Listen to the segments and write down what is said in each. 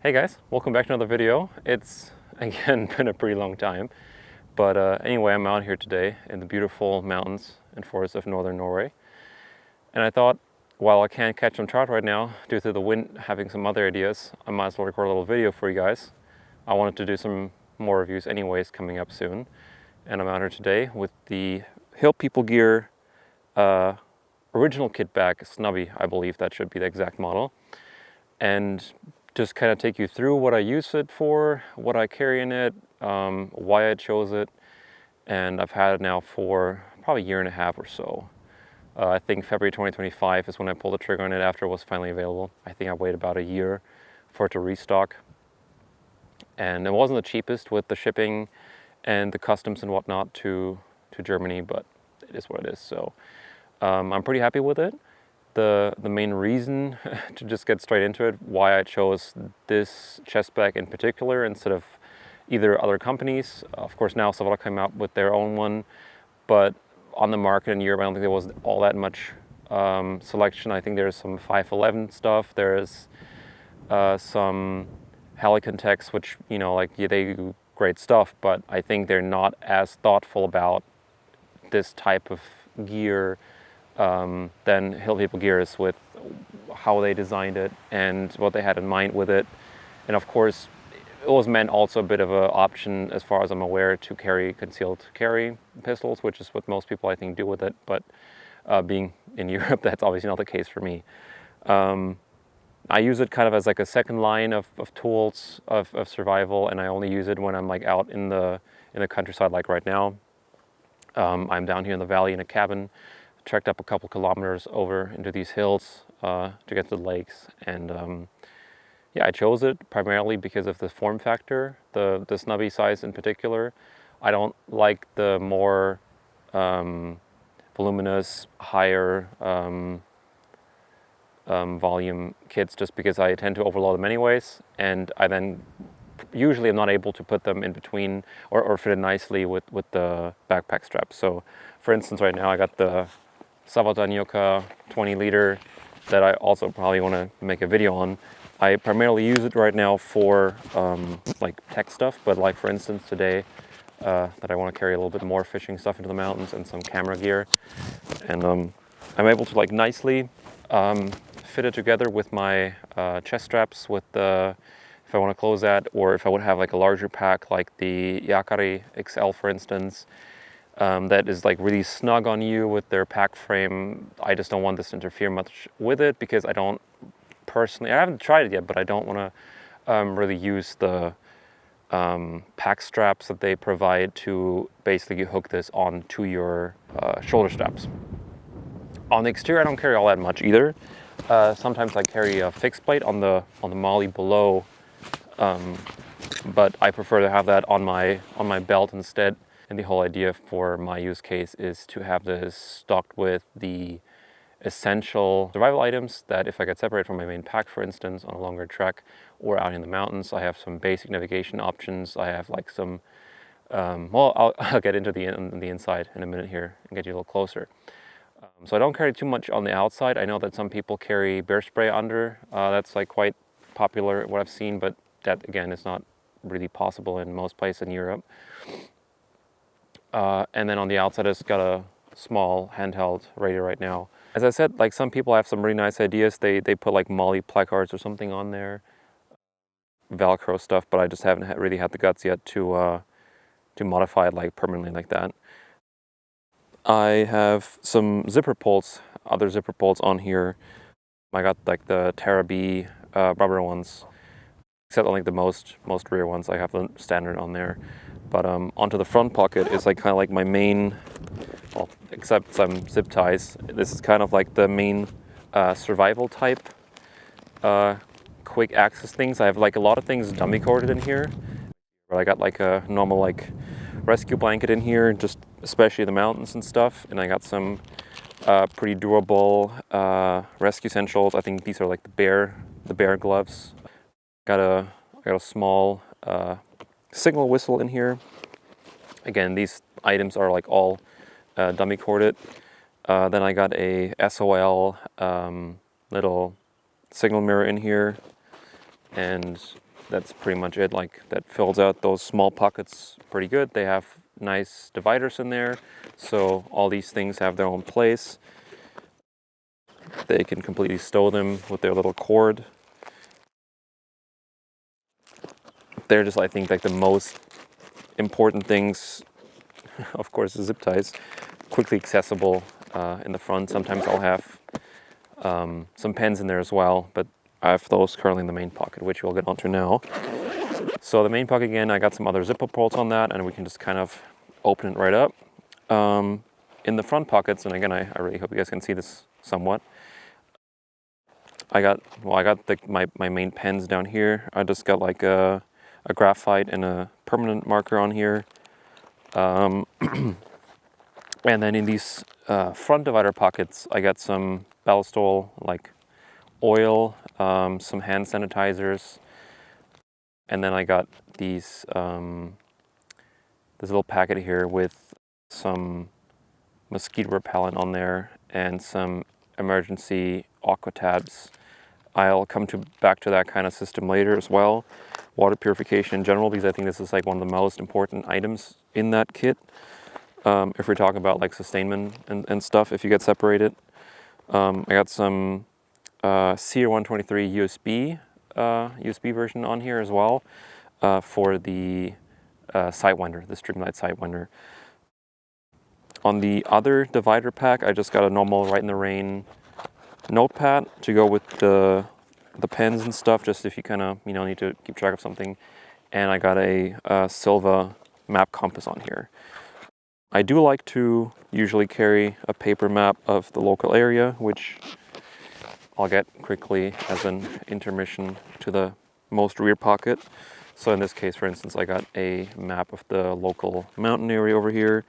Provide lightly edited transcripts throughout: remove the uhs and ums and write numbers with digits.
Hey guys, welcome back to another video. It's again been a pretty long time, but anyway, I'm out here today in the beautiful mountains and forests of northern Norway, and I thought, while I can't catch some trout right now due to the wind having some other ideas, I might as well record a little video for you guys. I wanted to do some more reviews anyways coming up soon, and I'm out here today with the Hill People Gear original kit bag Snubby. I believe that should be the exact model, and just kind of take you through what I use it for, what I carry in it, why I chose it, and I've had it now for probably a year and a half or so. I think February 2025 is when I pulled the trigger on it after it was finally available. I think I waited about a year for it to restock. And it wasn't the cheapest with the shipping and the customs and whatnot to Germany, but it is what it is. So I'm pretty happy with it. The main reason, to just get straight into it, why I chose this chest bag in particular instead of either other companies. Of course, now Loadout came out with their own one, but on the market in Europe, I don't think there was all that much selection. I think there's some 511 stuff. There's some Helicon-Tex, which, you know, like, yeah, they do great stuff, but I think they're not as thoughtful about this type of gear than Hill People Gear is, with how they designed it and what they had in mind with it. And of course, it was meant also a bit of an option, as far as I'm aware, to carry concealed carry pistols, which is what most people I think do with it. But being in Europe, that's obviously not the case for me. I use it kind of as like a second line of tools of survival, and I only use it when I'm like out in the countryside, like right now. I'm down here in the valley in a cabin, trekked up a couple kilometers over into these hills to get to the lakes, and yeah, I chose it primarily because of the form factor, the Snubby size in particular. I don't like the more voluminous, higher volume kits, just because I tend to overload them anyways, and I then usually am not able to put them in between or fit it nicely with the backpack straps. So for instance, right now I got the Yoka 20 liter that I also probably want to make a video on. I primarily use it right now for like tech stuff, but like for instance today that I want to carry a little bit more fishing stuff into the mountains and some camera gear, and I'm able to like nicely fit it together with my chest straps, with the, if I want to close that, or if I would have like a larger pack like the Yakari XL for instance, that is like really snug on you with their pack frame. I just don't want this to interfere much with it, because I don't personally, I haven't tried it yet, but I don't want to really use the pack straps that they provide to basically hook this onto your shoulder straps. On the exterior, I don't carry all that much either. Sometimes I carry a fixed plate on the molly below, but I prefer to have that on my belt instead. And the whole idea for my use case is to have this stocked with the essential survival items that if I get separated from my main pack, for instance, on a longer trek or out in the mountains, I have some basic navigation options. I have like some, well, I'll get into the inside in a minute here and get you a little closer. So I don't carry too much on the outside. I know that some people carry bear spray under. That's like quite popular, what I've seen, but that again is not really possible in most places in Europe. And then on the outside, it's got a small handheld radio right now. As I said, like some people have some really nice ideas. They put like Molly placards or something on there, Velcro stuff, but I just haven't really had the guts yet to modify it like permanently like that. I have some zipper pulls, other zipper pulls on here. I got like the Terra B rubber ones, except on like the most rear ones. I have the standard on there. But onto the front pocket is like kind of like my main, well, except some zip ties. This is kind of like the main survival type quick access things. I have like a lot of things dummy corded in here. But I got like a normal like rescue blanket in here, just especially the mountains and stuff. And I got some pretty durable rescue essentials. I think these are like the bear gloves. I got a small signal whistle in here. Again, these items are like all dummy corded. Then I got a SOL little signal mirror in here, and that's pretty much it. Like, that fills out those small pockets pretty good. They have nice dividers in there, so all these things have their own place. They can completely stow them with their little cord. They're just, I think, like the most important things. Of course, the zip ties, quickly accessible in the front. Sometimes I'll have some pens in there as well, but I have those currently in the main pocket, which we'll get onto now. So the main pocket, again, I got some other zipper pulls on that, and we can just kind of open it right up. In the front pockets, and again, I really hope you guys can see this somewhat. I got my main pens down here. I just got like a graphite and a permanent marker on here. And then in these front divider pockets, I got some Ballistol, like oil, some hand sanitizers, and then I got these this little packet here with some mosquito repellent on there and some emergency aqua tabs. I'll come back to that kind of system later as well. Water purification in general, because I think this is like one of the most important items in that kit. If we're talking about like sustainment and stuff, if you get separated. I got some CR123 USB version on here as well for the Sidewinder, the Streamlight Sidewinder. On the other divider pack, I just got a normal Ride in the Rain notepad to go with the pens and stuff, just if you kind of need to keep track of something. And I got a Silva map compass on here. I do like to usually carry a paper map of the local area, which I'll get quickly as an intermission to the most rear pocket. So in this case, for instance, I got a map of the local mountain area over here.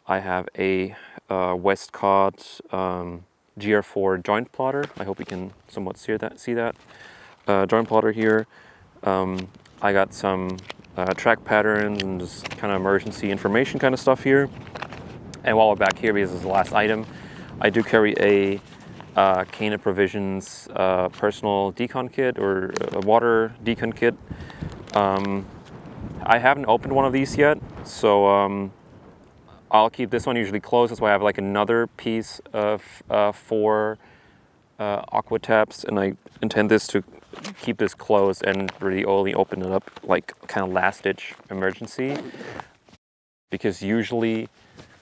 I have a Westcott GR4 joint plotter. I hope you can somewhat see that joint plotter here. I got some track patterns and just kind of emergency information kind of stuff here. And while we're back here, because this is the last item, I do carry a Cana Provisions personal decon kit, or a water decon kit. I haven't opened one of these yet, so I'll keep this one usually closed. That's why I have like another piece of 4 aqua taps, and I intend this to keep this closed and really only open it up like kind of last ditch emergency. Because usually,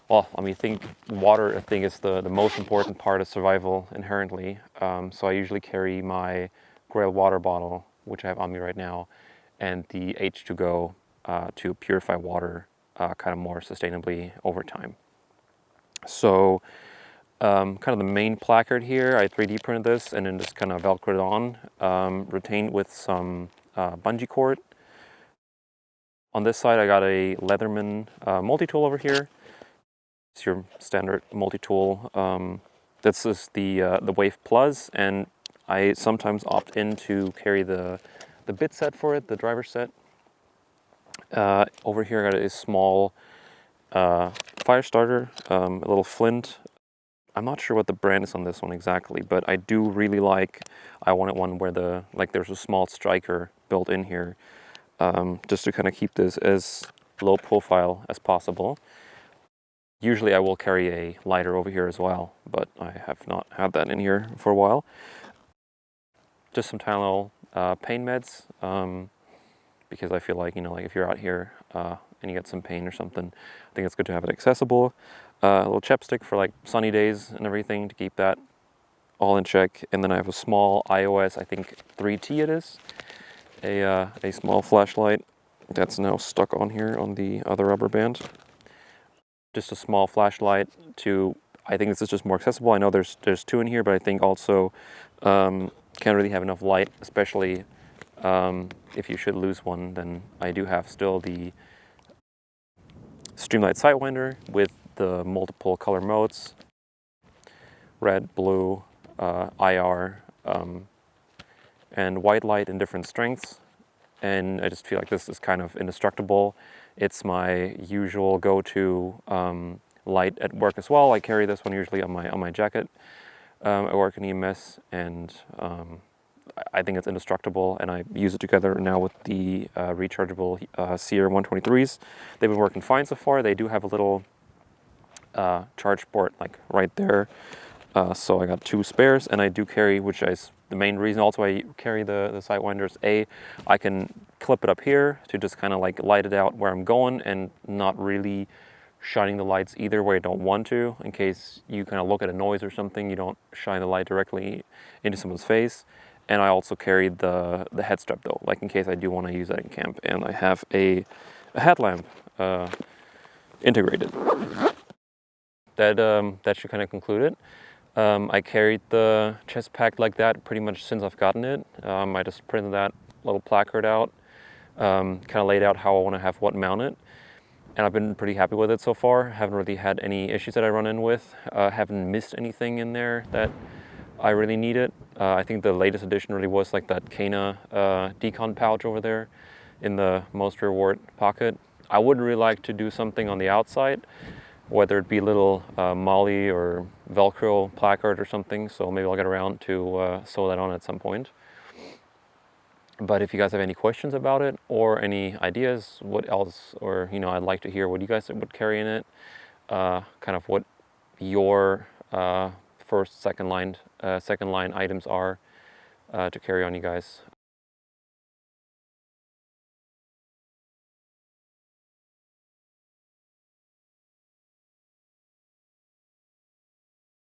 well, I mean, water, I think, is the most important part of survival inherently. So I usually carry my Grail water bottle, which I have on me right now, and the H2Go to purify water kind of more sustainably over time. So kind of the main placard here, I 3D printed this and then just kind of velcroed it on, retained with some bungee cord. On this side, I got a Leatherman multi-tool over here. It's your standard multi-tool. This is the Wave Plus, and I sometimes opt in to carry the bit set for it, the driver set. Over here I got a small fire starter, a little flint. I'm not sure what the brand is on this one exactly, but I do really I wanted one where there's a small striker built in here, just to kind of keep this as low profile as possible. Usually I will carry a lighter over here as well, but I have not had that in here for a while. Just some Tylenol pain meds, because I feel like, if you're out here and you get some pain or something, I think it's good to have it accessible. A little chapstick for like sunny days and everything to keep that all in check. And then I have a small iOS, I think 3T it is, a small flashlight that's now stuck on here on the other rubber band. Just a small flashlight I think this is just more accessible. I know there's 2 in here, but I think also can't really have enough light, especially if you should lose one. Then I do have still the Streamlight Sidewinder with the multiple color modes, red, blue, IR, and white light in different strengths. And I just feel like this is kind of indestructible. It's my usual go-to light at work as well. I carry this one usually on my jacket. I work in EMS, and I think it's indestructible, and I use it together now with the rechargeable Seer 123s. They've been working fine so far. They do have a little charge port like right there. So I got 2 spares, and I do carry, which is the main reason also I carry the Sidewinders. I can clip it up here to just kind of like light it out where I'm going and not really shining the lights either where I don't want to, in case you kind of look at a noise or something, you don't shine the light directly into someone's face. And I also carry the head strap though, like in case I do want to use that in camp. And I have a headlamp integrated. That should kind of conclude it. I carried the chest pack like that pretty much since I've gotten it. I just printed that little placard out, kind of laid out how I want to have what mounted, and I've been pretty happy with it so far. Haven't really had any issues that I run in with. Haven't missed anything in there that I really needed. I think the latest addition really was like that Kana decon pouch over there in the most reward pocket. I would really like to do something on the outside, whether it be a little Molly or Velcro placard or something, so maybe I'll get around to sew that on at some point. But if you guys have any questions about it or any ideas, what else, or I'd like to hear what you guys would carry in it, kind of what your first, second line items are to carry on, you guys.